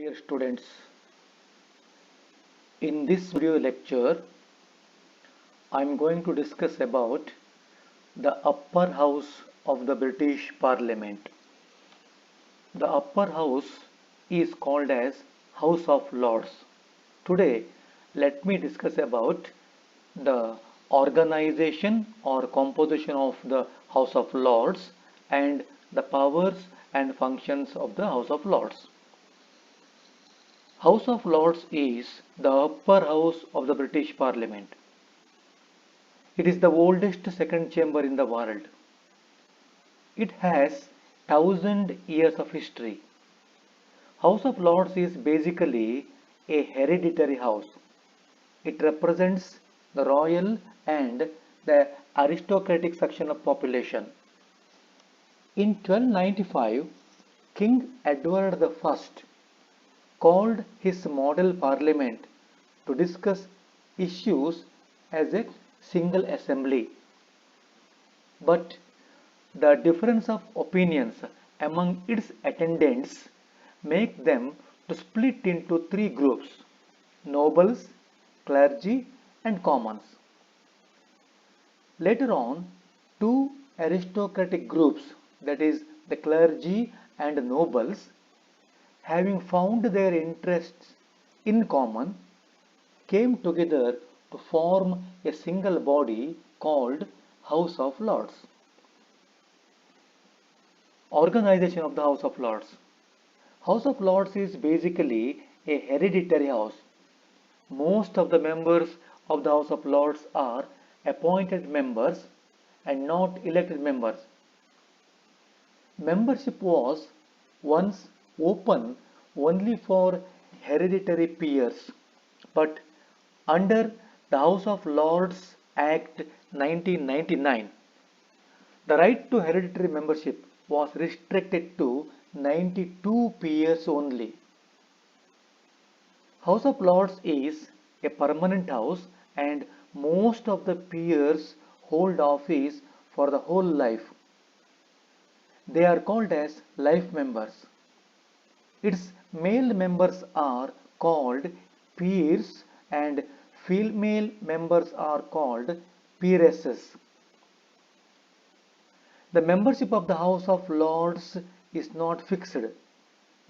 Dear students, in this video lecture, I am going to discuss about the upper house of the British Parliament. The upper house is called as House of Lords. Today, let me discuss about the organization or composition of the House of Lords and the powers and functions of the House of Lords. House of Lords is the upper house of the British Parliament. It is the oldest second chamber in the world. It has 1000 years of history. House of Lords is basically a hereditary house. It represents the royal and the aristocratic section of population. In 1295, King Edward I called his model parliament to discuss issues as a single assembly. But the difference of opinions among its attendants make them to split into three groups: nobles, clergy, and commons. Later on, two aristocratic groups, that is, the clergy and nobles, having found their interests in common, came together to form a single body called House of Lords. Organization of the House of Lords. House of Lords is basically a hereditary house. Most of the members of the House of Lords are appointed members and not elected members. Membership was once open only for hereditary peers, but under the House of Lords Act 1999, the right to hereditary membership was restricted to 92 peers only. House of Lords is a permanent house and most of the peers hold office for the whole life. They are called as life members. Its male members are called peers and female members are called peeresses. The membership of the House of Lords is not fixed.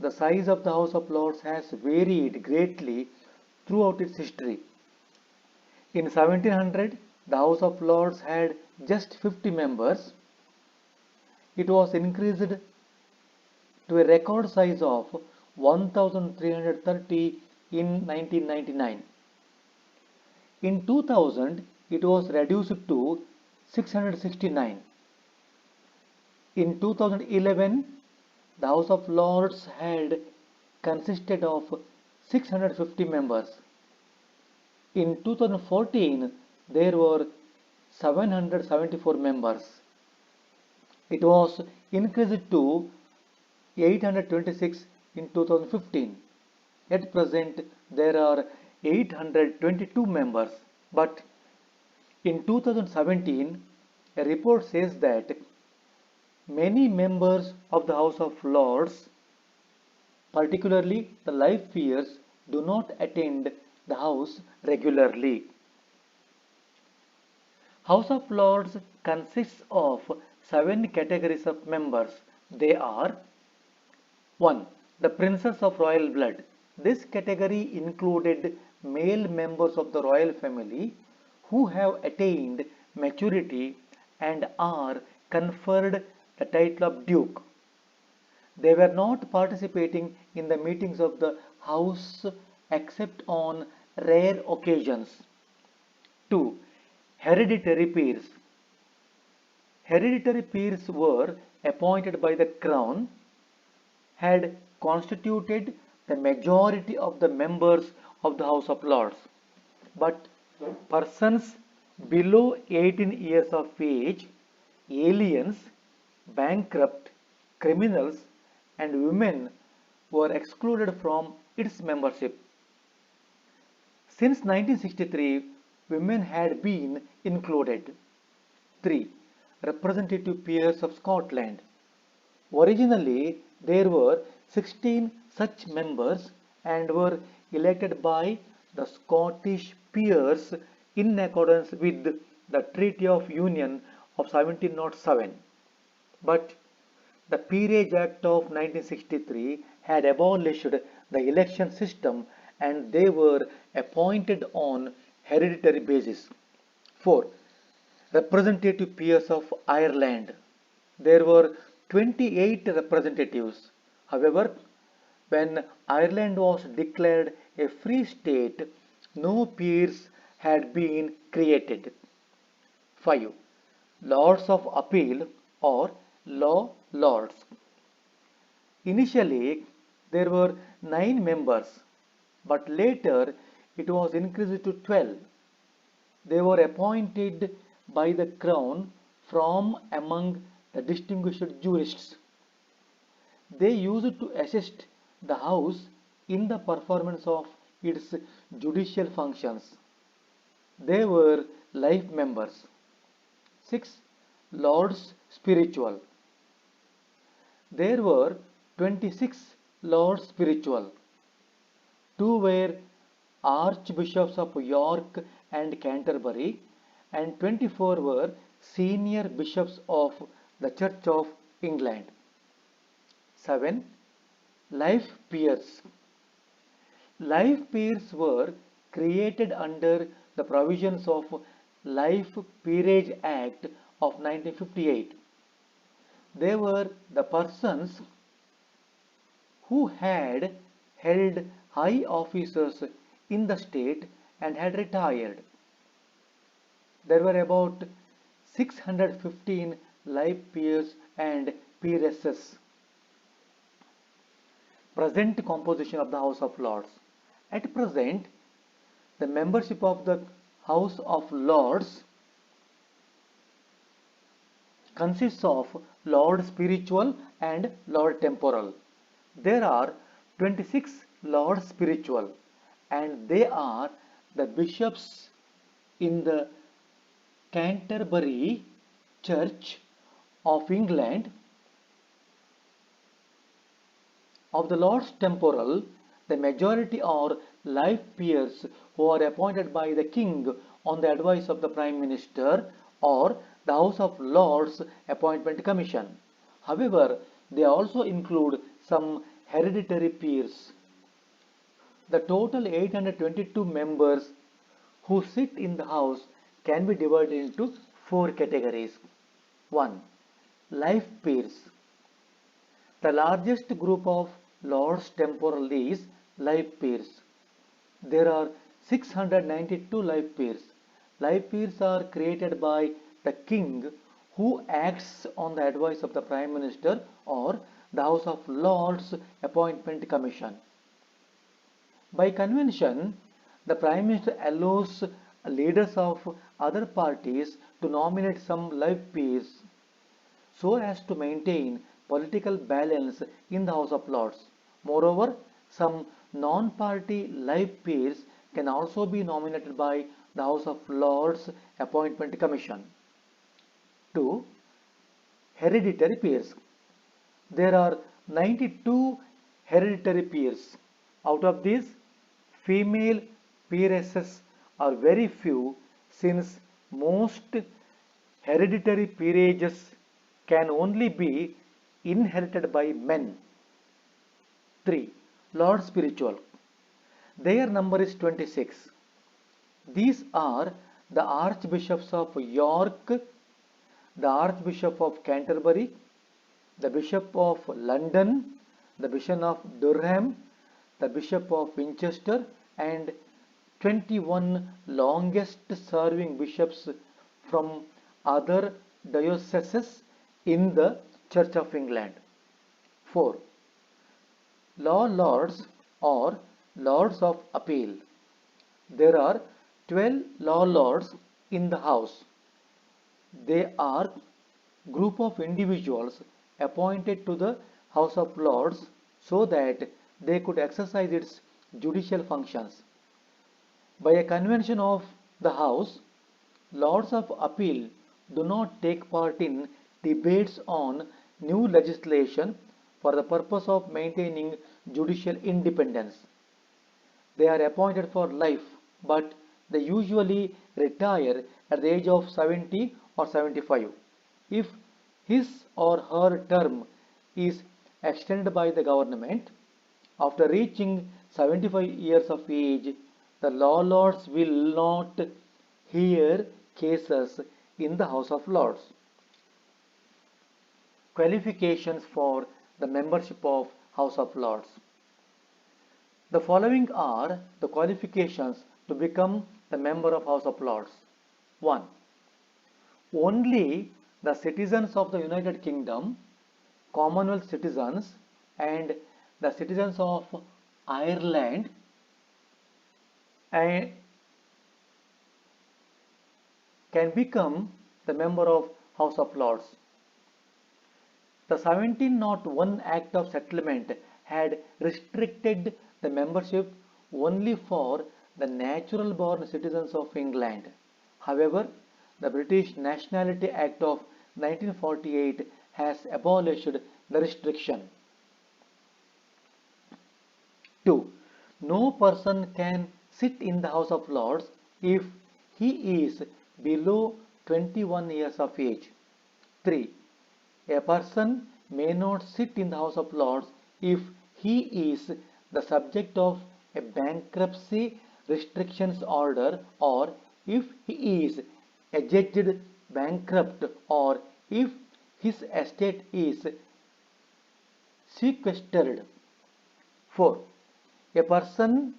The size of the House of Lords has varied greatly throughout its history. In 1700, the House of Lords had just 50 members. It was increased to a record size of 1330 in 1999. In 2000, it was reduced to 669. In 2011, the House of Lords had consisted of 650 members. In 2014, there were 774 members. It was increased to 826 in 2015. At present, there are 822 members. But in 2017, a report says that many members of the House of Lords, particularly the life peers, do not attend the House regularly. House of Lords consists of 7 categories of members. They are: 1. The Princes of Royal Blood. This category included male members of the royal family who have attained maturity and are conferred the title of Duke. They were not participating in the meetings of the House except on rare occasions. 2. Hereditary peers. Hereditary peers were appointed by the Crown, had constituted the majority of the members of the House of Lords, but persons below 18 years of age, aliens, bankrupt, criminals, and women were excluded from its membership. Since 1963, women had been included. 3. Representative peers of Scotland. Originally, there were 16 such members, and were elected by the Scottish peers in accordance with the Treaty of Union of 1707. But the Peerage Act of 1963 had abolished the election system and they were appointed on hereditary basis. 4. Representative peers of Ireland. There were 28 representatives. However, when Ireland was declared a free state, no peers had been created. 5. Lords of Appeal or Law Lords. Initially, there were 9 members, but later it was increased to 12. They were appointed by the Crown from among the distinguished jurists. They used to assist the House in the performance of its judicial functions. They were life members. 6. Lords Spiritual. There were 26 Lords Spiritual. 2 were Archbishops of York and Canterbury, and 24 were senior bishops of the Church of England. 7. Life peers. Life peers were created under the provisions of Life Peerage Act of 1958. They were the persons who had held high offices in the state and had retired. There were about 615 life peers and peeresses. Present composition of the House of Lords. At present, the membership of the House of Lords consists of Lord Spiritual and Lord Temporal. There are 26 Lords Spiritual and they are the bishops in the Canterbury Church of England. Of the Lords Temporal, the majority are life peers who are appointed by the King on the advice of the Prime Minister or the House of Lords Appointment Commission. However, they also include some hereditary peers. The total 822 members who sit in the House can be divided into 4 categories. 1. Life peers. The largest group of Lords Temporal is life peers. There are 692 life peers. Life peers are created by the King who acts on the advice of the Prime Minister or the House of Lords Appointment Commission. By convention, the Prime Minister allows leaders of other parties to nominate some life peers so as to maintain political balance in the House of Lords. Moreover, some non-party life peers can also be nominated by the House of Lords Appointment Commission. 2. Hereditary peers. There are 92 hereditary peers. Out of these, female peeresses are very few since most hereditary peerages can only be inherited by men. 3. Lord Spiritual. Their number is 26. These are the Archbishops of York, the Archbishop of Canterbury, the Bishop of London, the Bishop of Durham, the Bishop of Winchester, and 21 longest serving bishops from other dioceses in the Church of England. 4. Law Lords or Lords of Appeal. There are 12 Law Lords in the House. They are group of individuals appointed to the House of Lords so that they could exercise its judicial functions. By a convention of the House, Lords of Appeal do not take part in debates on new legislation for the purpose of maintaining judicial independence. They are appointed for life, but they usually retire at the age of 70 or 75. If his or her term is extended by the government, after reaching 75 years of age, the law lords will not hear cases in the House of Lords. Qualifications for the membership of House of Lords. The following are the qualifications to become the member of House of Lords. 1. Only the citizens of the United Kingdom, Commonwealth citizens, and the citizens of Ireland and can become the member of House of Lords. The 1701 Act of Settlement had restricted the membership only for the natural born citizens of England. However, the British Nationality Act of 1948 has abolished the restriction. 2. No person can sit in the House of Lords if he is below 21 years of age. 3. A person may not sit in the House of Lords if he is the subject of a bankruptcy restrictions order, or if he is adjudged bankrupt, or if his estate is sequestered. 4. A person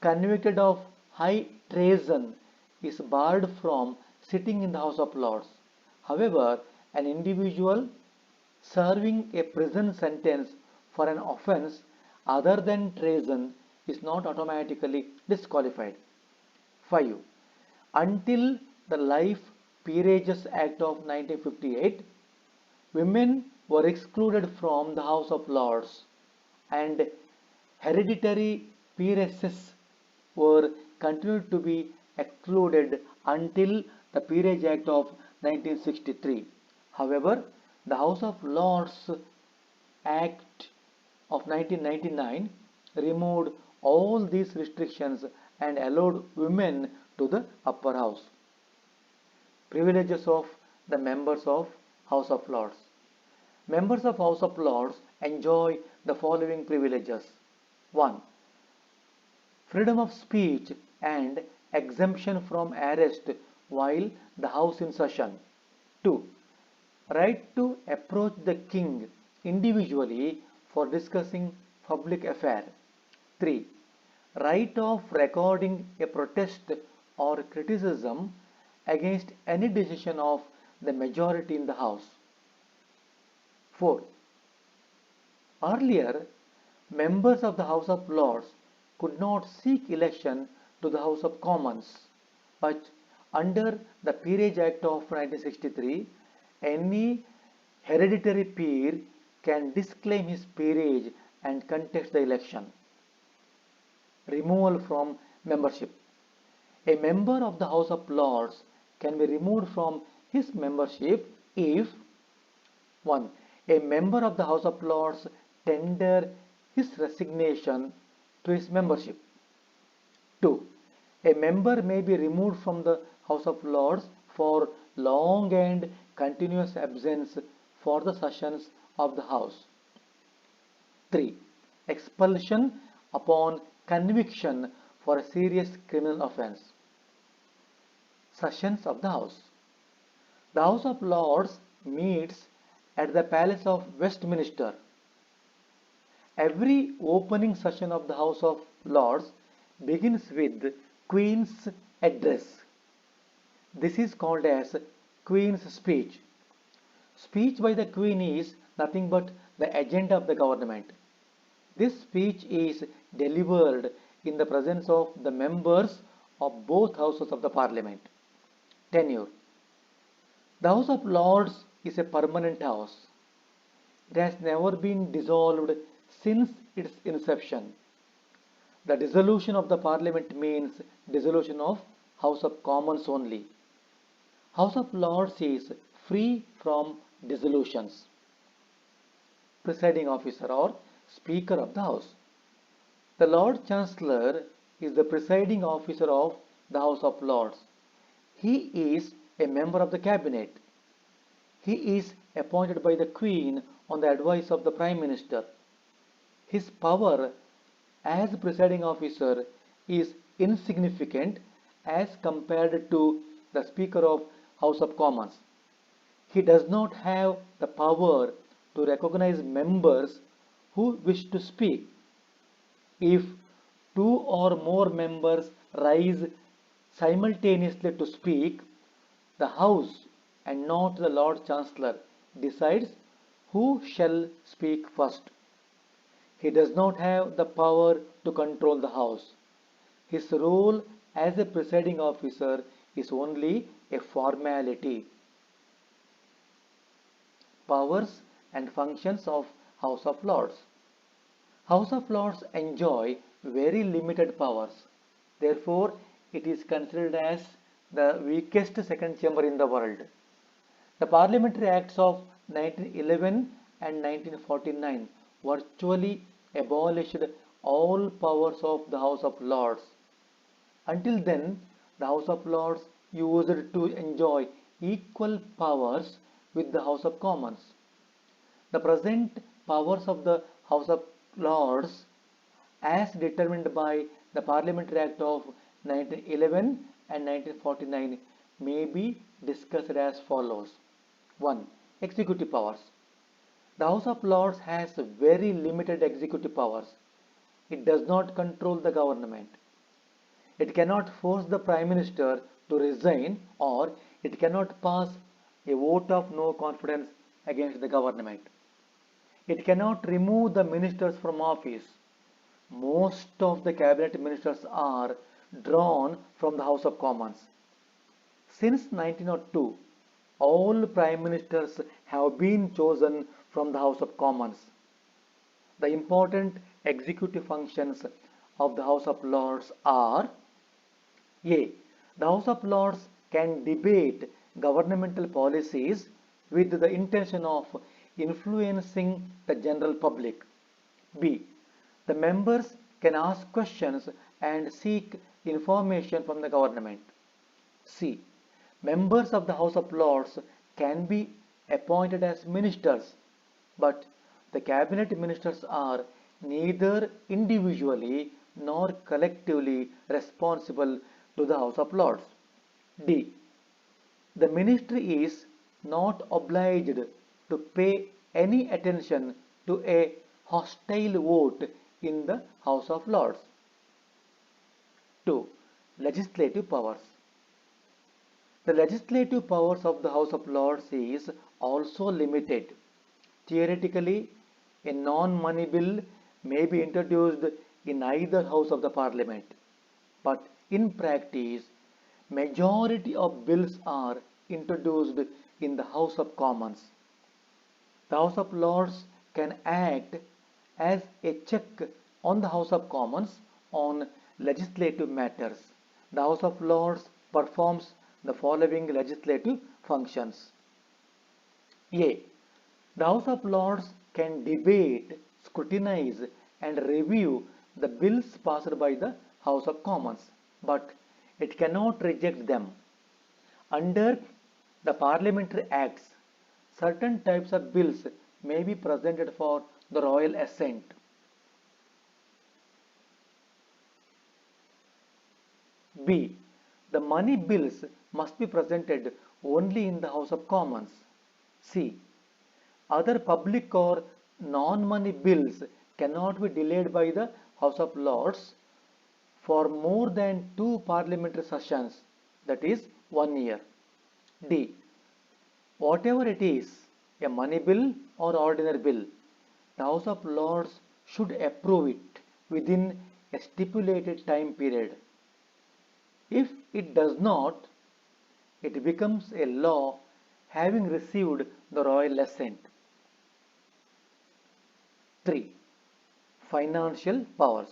convicted of high treason is barred from sitting in the House of Lords. However, an individual serving a prison sentence for an offence other than treason is not automatically disqualified. 5. Until the Life Peerages Act of 1958, women were excluded from the House of Lords, and hereditary peeresses were continued to be excluded until the Peerage Act of 1963. However, the House of Lords Act of 1999 removed all these restrictions and allowed women to the upper house. Privileges of the members of House of Lords. Members of House of Lords enjoy the following privileges. 1. Freedom of speech and exemption from arrest while the House in session. 2. Right to approach the King individually for discussing public affairs. 3. Right of recording a protest or criticism against any decision of the majority in the House. 4. Earlier, members of the House of Lords could not seek election to the House of Commons, but under the Peerage Act of 1963, any hereditary peer can disclaim his peerage and contest the election. Removal from membership. A member of the House of Lords can be removed from his membership if 1. A member of the House of Lords tender his resignation to his membership. 2. A member may be removed from the House of Lords for long and continuous absence for the sessions of the House. 3. Expulsion upon conviction for a serious criminal offence. Sessions of the House. The House of Lords meets at the Palace of Westminster. Every opening session of the House of Lords begins with Queen's Address. This is called as Queen's Speech. Speech by the Queen is nothing but the agenda of the government. This speech is delivered in the presence of the members of both houses of the Parliament. Tenure. The House of Lords is a permanent house. It has never been dissolved since its inception. The dissolution of the Parliament means dissolution of House of Commons only. House of Lords is free from dissolutions. Presiding officer or Speaker of the House. The Lord Chancellor is the presiding officer of the House of Lords. He is a member of the cabinet. He is appointed by the Queen on the advice of the Prime Minister. His power as presiding officer is insignificant as compared to the Speaker of House of Commons. He does not have the power to recognize members who wish to speak. If two or more members rise simultaneously to speak, the House and not the Lord Chancellor decides who shall speak first. He does not have the power to control the House. His role as a presiding officer is only a formality. Powers and functions of House of Lords. House of Lords enjoy very limited powers. Therefore, it is considered as the weakest second chamber in the world. The Parliamentary Acts of 1911 and 1949 virtually abolished all powers of the House of Lords. Until then, the House of Lords used to enjoy equal powers with the House of Commons. The present powers of the House of Lords, as determined by the Parliamentary Act of 1911 and 1949, may be discussed as follows. 1. Executive powers. The House of Lords has very limited executive powers. It does not control the government. It cannot force the Prime Minister to resign, or it cannot pass a vote of no confidence against the government. It cannot remove the ministers from office. Most of the cabinet ministers are drawn from the House of Commons. Since 1902, all prime ministers have been chosen from the House of Commons. The important executive functions of the House of Lords are: A. The House of Lords can debate governmental policies with the intention of influencing the general public. B. The members can ask questions and seek information from the government. C. Members of the House of Lords can be appointed as ministers, but the cabinet ministers are neither individually nor collectively responsible to the House of Lords. D. The ministry is not obliged to pay any attention to a hostile vote in the House of Lords. 2. Legislative powers. The legislative powers of the House of Lords is also limited. Theoretically, a non-money bill may be introduced in either house of the Parliament, but in practice, majority of bills are introduced in the House of Commons. The House of Lords can act as a check on the House of Commons on legislative matters. The House of Lords performs the following legislative functions. A. The House of Lords can debate, scrutinize and review the bills passed by the House of Commons, but it cannot reject them. Under the Parliamentary Acts, certain types of bills may be presented for the royal assent. B. The money bills must be presented only in the House of Commons. C. Other public or non-money bills cannot be delayed by the House of Lords for more than 2 parliamentary sessions, that is 1 year. D. Whatever it is, a money bill or ordinary bill, the House of Lords should approve it within a stipulated time period. If it does not, it becomes a law having received the royal assent. 3. Financial powers.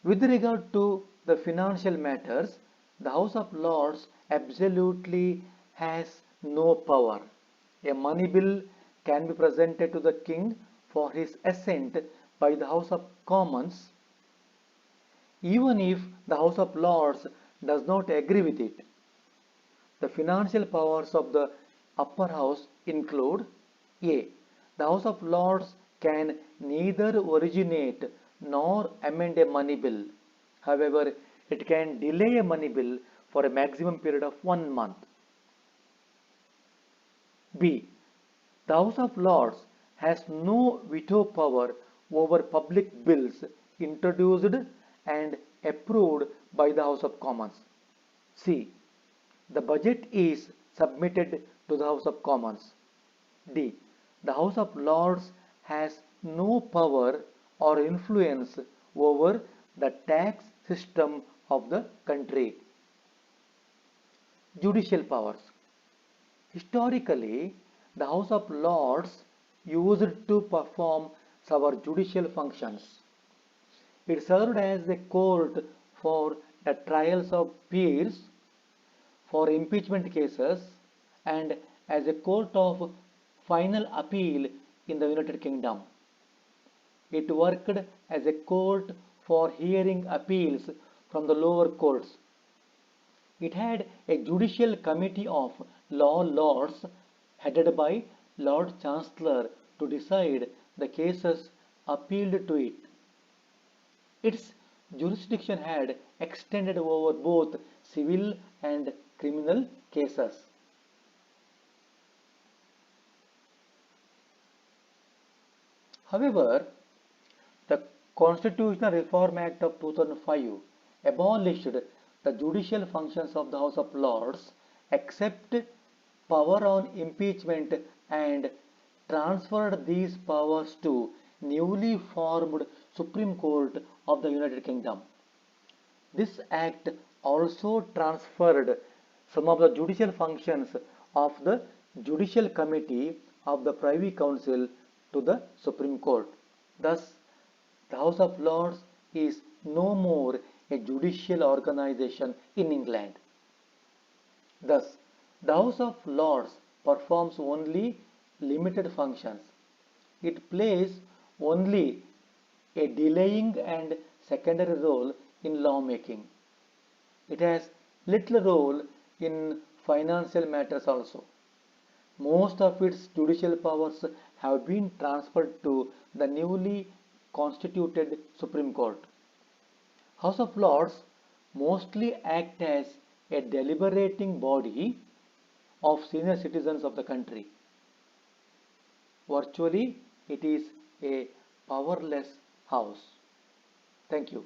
With regard to the financial matters, the House of Lords absolutely has no power. A money bill can be presented to the King for his assent by the House of Commons even if the House of Lords does not agree with it. The financial powers of the upper house include: A. The House of Lords can neither originate nor amend a money bill. However, it can delay a money bill for a maximum period of 1 month. B. The House of Lords has no veto power over public bills introduced and approved by the House of Commons. C. The budget is submitted to the House of Commons. D. The House of Lords has no power or influence over the tax system of the country. Judicial powers. Historically, the House of Lords used to perform our judicial functions. It served as a court for the trials of peers, for impeachment cases, and as a court of final appeal in the United Kingdom. It worked as a court for hearing appeals from the lower courts. It had a judicial committee of law lords headed by Lord Chancellor to decide the cases appealed to it. Its jurisdiction had extended over both civil and criminal cases. However, the Constitutional Reform Act of 2005 abolished the judicial functions of the House of Lords except power on impeachment and transferred these powers to newly formed Supreme Court of the United Kingdom. This act also transferred some of the judicial functions of the Judicial Committee of the Privy Council to the Supreme Court. Thus, the House of Lords is no more a judicial organization in England. Thus, the House of Lords performs only limited functions. It plays only a delaying and secondary role in lawmaking. It has little role in financial matters also. Most of its judicial powers have been transferred to the newly constituted Supreme Court. House of Lords mostly act as a deliberating body of senior citizens of the country. Virtually, it is a powerless house. Thank you.